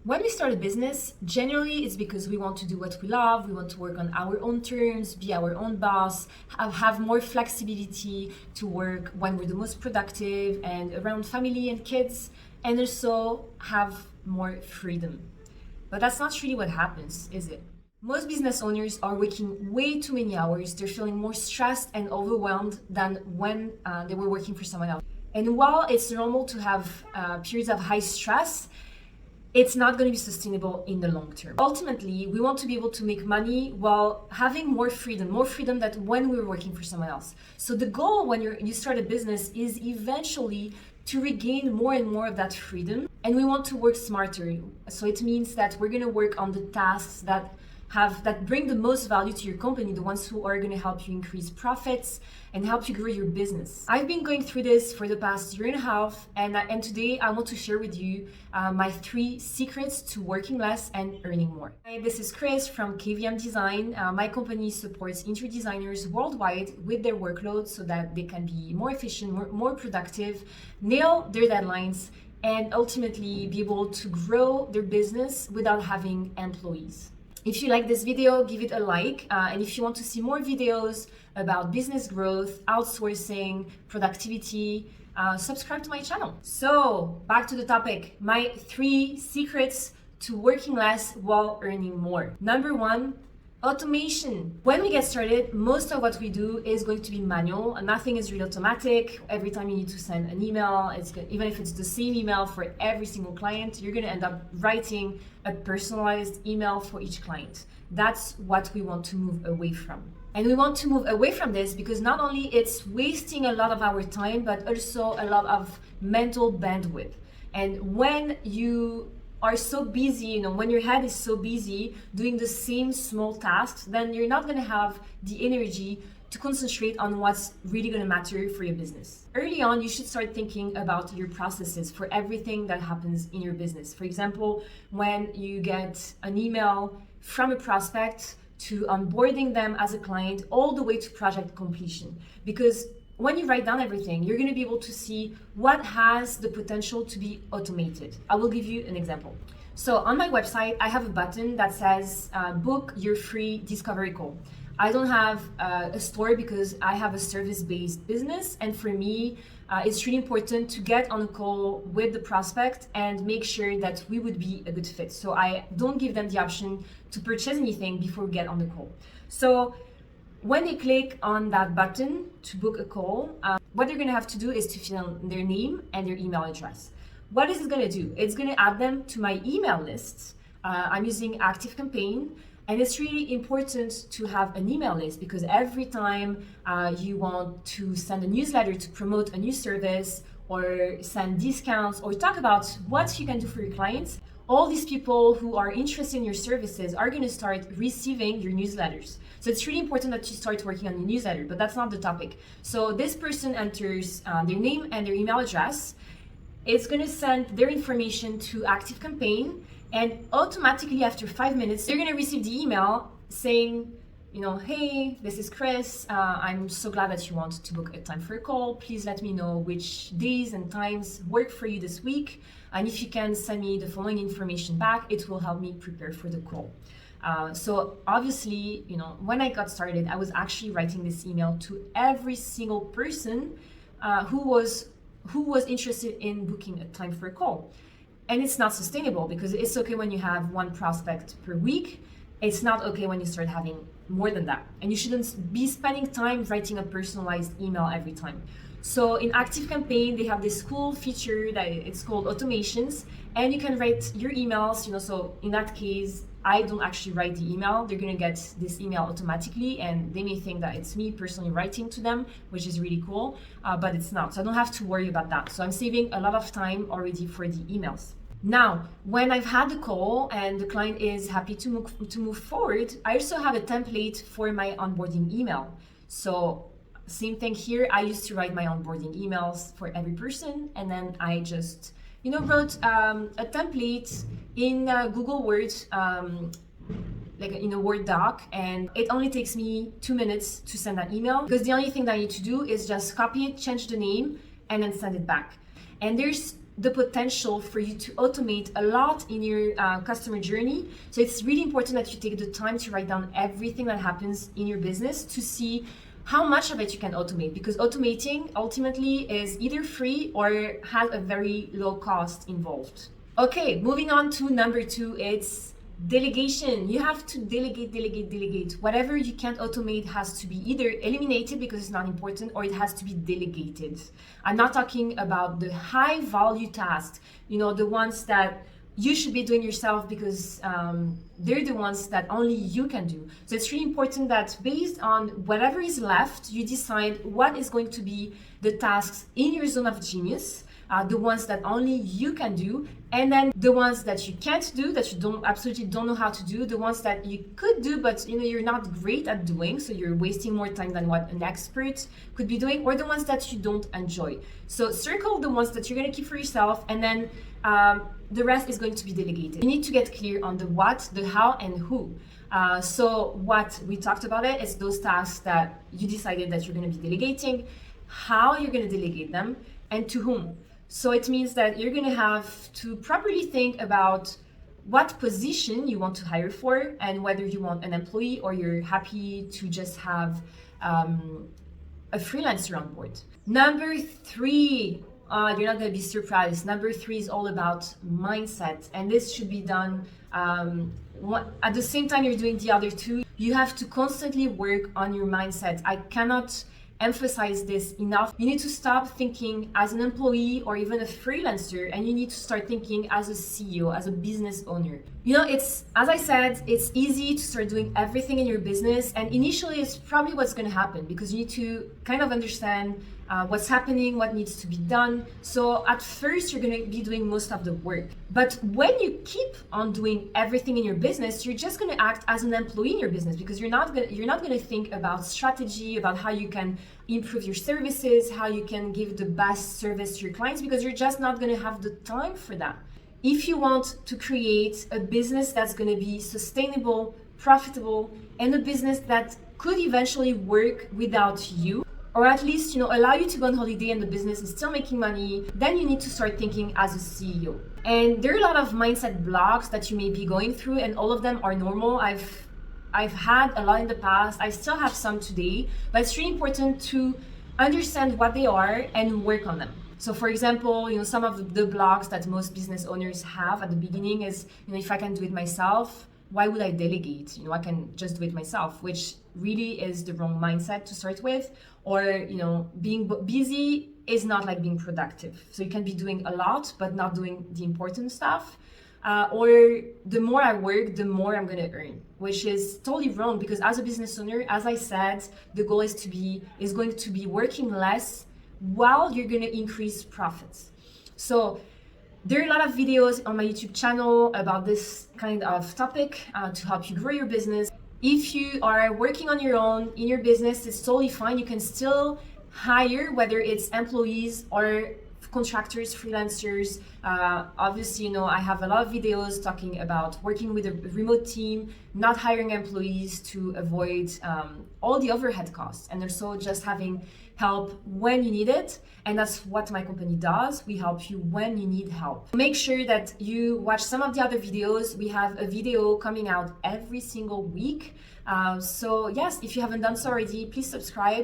When we start a business, generally it's because we want to do what we love, we want to work on our own terms, be our own boss, have more flexibility to work when we're the most productive and around family and kids, and also have more freedom. But that's not really what happens, is it? Most business owners are working way too many hours. They're feeling more stressed and overwhelmed than when they were working for someone else. And while it's normal to have periods of high stress, it's not going to be sustainable in the long term. Ultimately, we want to be able to make money while having more freedom than when we were working for someone else. So the goal when you start a business is eventually to regain more and more of that freedom. And we want to work smarter. So it means that we're going to work on the tasks that bring the most value to your company, the ones who are going to help you increase profits and help you grow your business. I've been going through this for the past year and a half, and today I want to share with you my 3 secrets to working less and earning more. Hi, this is Kris from KVM Design. My company supports interior designers worldwide with their workload so that they can be more efficient, more productive, nail their deadlines, and ultimately be able to grow their business without having employees. If you like this video, give it a like. And if you want to see more videos about business growth, outsourcing, productivity, subscribe to my channel. So back to the topic, my 3 secrets to working less while earning more. Number 1, automation. When we get started, most of what we do is going to be manual, and nothing is really automatic. Every time you need to send an email, even if it's the same email for every single client, you're going to end up writing a personalized email for each client. That's what we want to move away from. And we want to move away from this because not only it's wasting a lot of our time, but also a lot of mental bandwidth. And when you are so busy, when your head is so busy doing the same small tasks, then you're not going to have the energy to concentrate on what's really going to matter for your business. Early on, you should start thinking about your processes for everything that happens in your business. For example, when you get an email from a prospect to onboarding them as a client, all the way to project completion. Because when you write down everything, you're going to be able to see what has the potential to be automated. I will give you an example. So on my website, I have a button that says book your free discovery call. I don't have a store because I have a service-based business, and for me, it's really important to get on a call with the prospect and make sure that we would be a good fit. So I don't give them the option to purchase anything before we get on the call. So when they click on that button to book a call, what they're going to have to do is to fill in their name and their email address. What is it going to do? It's going to add them to my email list. I'm using ActiveCampaign, and it's really important to have an email list because every time you want to send a newsletter to promote a new service or send discounts or talk about what you can do for your clients, all these people who are interested in your services are going to start receiving your newsletters. So it's really important that you start working on your newsletter, but that's not the topic. So this person enters their name and their email address. It's going to send their information to ActiveCampaign, and automatically after 5 minutes, they're going to receive the email saying, hey, this is Kris. I'm so glad that you want to book a time for a call. Please let me know which days and times work for you this week. And if you can send me the following information back, it will help me prepare for the call. So obviously, when I got started, I was actually writing this email to every single person who was interested in booking a time for a call. And it's not sustainable because it's okay when you have 1 prospect per week. It's not okay when you start having more than that. And you shouldn't be spending time writing a personalized email every time. So in ActiveCampaign, they have this cool feature that it's called automations, and you can write your emails, so in that case, I don't actually write the email. They're going to get this email automatically, and they may think that it's me personally writing to them, which is really cool, but it's not. So I don't have to worry about that. So I'm saving a lot of time already for the emails. Now, when I've had the call and the client is happy to move forward, I also have a template for my onboarding email. So same thing here. I used to write my onboarding emails for every person, and then I just wrote a template in Google Word, like in a Word doc, and it only takes me 2 minutes to send that email because the only thing that I need to do is just copy it, change the name, and then send it back. And there's the potential for you to automate a lot in your customer journey. So it's really important that you take the time to write down everything that happens in your business to see how much of it you can automate, because automating ultimately is either free or has a very low cost involved. Okay, moving on to number 2, it's delegation. You have to delegate. Whatever you can't automate has to be either eliminated because it's not important, or it has to be delegated. I'm not talking about the high value tasks, the ones that you should be doing yourself because they're the ones that only you can do. So it's really important that based on whatever is left, you decide what is going to be the tasks in your zone of genius, the ones that only you can do, and then the ones that you can't do, that you absolutely don't know how to do, the ones that you could do but you're not great at doing, so you're wasting more time than what an expert could be doing, or the ones that you don't enjoy. So circle the ones that you're going to keep for yourself, and then the rest is going to be delegated. You need to get clear on the what, the how, and who. So what we talked about is those tasks that you decided that you're going to be delegating, how you're going to delegate them, and to whom. So it means that you're going to have to properly think about what position you want to hire for, and whether you want an employee or you're happy to just have a freelancer on board. Number 3, you're not going to be surprised. Number 3 is all about mindset, and this should be done at the same time you're doing the other 2. You have to constantly work on your mindset. I cannot emphasize this enough. You need to stop thinking as an employee or even a freelancer, and you need to start thinking as a CEO, as a business owner. It's, as I said, it's easy to start doing everything in your business, and initially it's probably what's going to happen because you need to kind of understand what's happening, what needs to be done. So at first you're going to be doing most of the work, but when you keep on doing everything in your business, you're just going to act as an employee in your business, because you're not going to think about strategy, about how you can improve your services, how you can give the best service to your clients, because you're just not going to have the time for that. If you want to create a business that's going to be sustainable, profitable, and a business that could eventually work without you, or at least allow you to go on holiday and the business is still making money, then you need to start thinking as a CEO. And there are a lot of mindset blocks that you may be going through, and all of them are normal. I've had a lot in the past, I still have some today, but it's really important to understand what they are and work on them. So for example, some of the blocks that most business owners have at the beginning is, if I can do it myself, why would I delegate? I can just do it myself, which really is the wrong mindset to start with. Or, being busy is not like being productive. So you can be doing a lot, but not doing the important stuff. Or the more I work, the more I'm going to earn, which is totally wrong, because as a business owner, as I said, the goal is going to be working less while you're going to increase profits. So there are a lot of videos on my YouTube channel about this kind of topic to help you grow your business. If you are working on your own in your business, it's totally fine. You can still hire, whether it's employees or contractors, freelancers. Obviously, I have a lot of videos talking about working with a remote team, not hiring employees to avoid all the overhead costs, and also just having help when you need it. And that's what my company does. We help you when you need help. Make sure that you watch some of the other videos. We have a video coming out every single week. So yes, if you haven't done so already, please subscribe.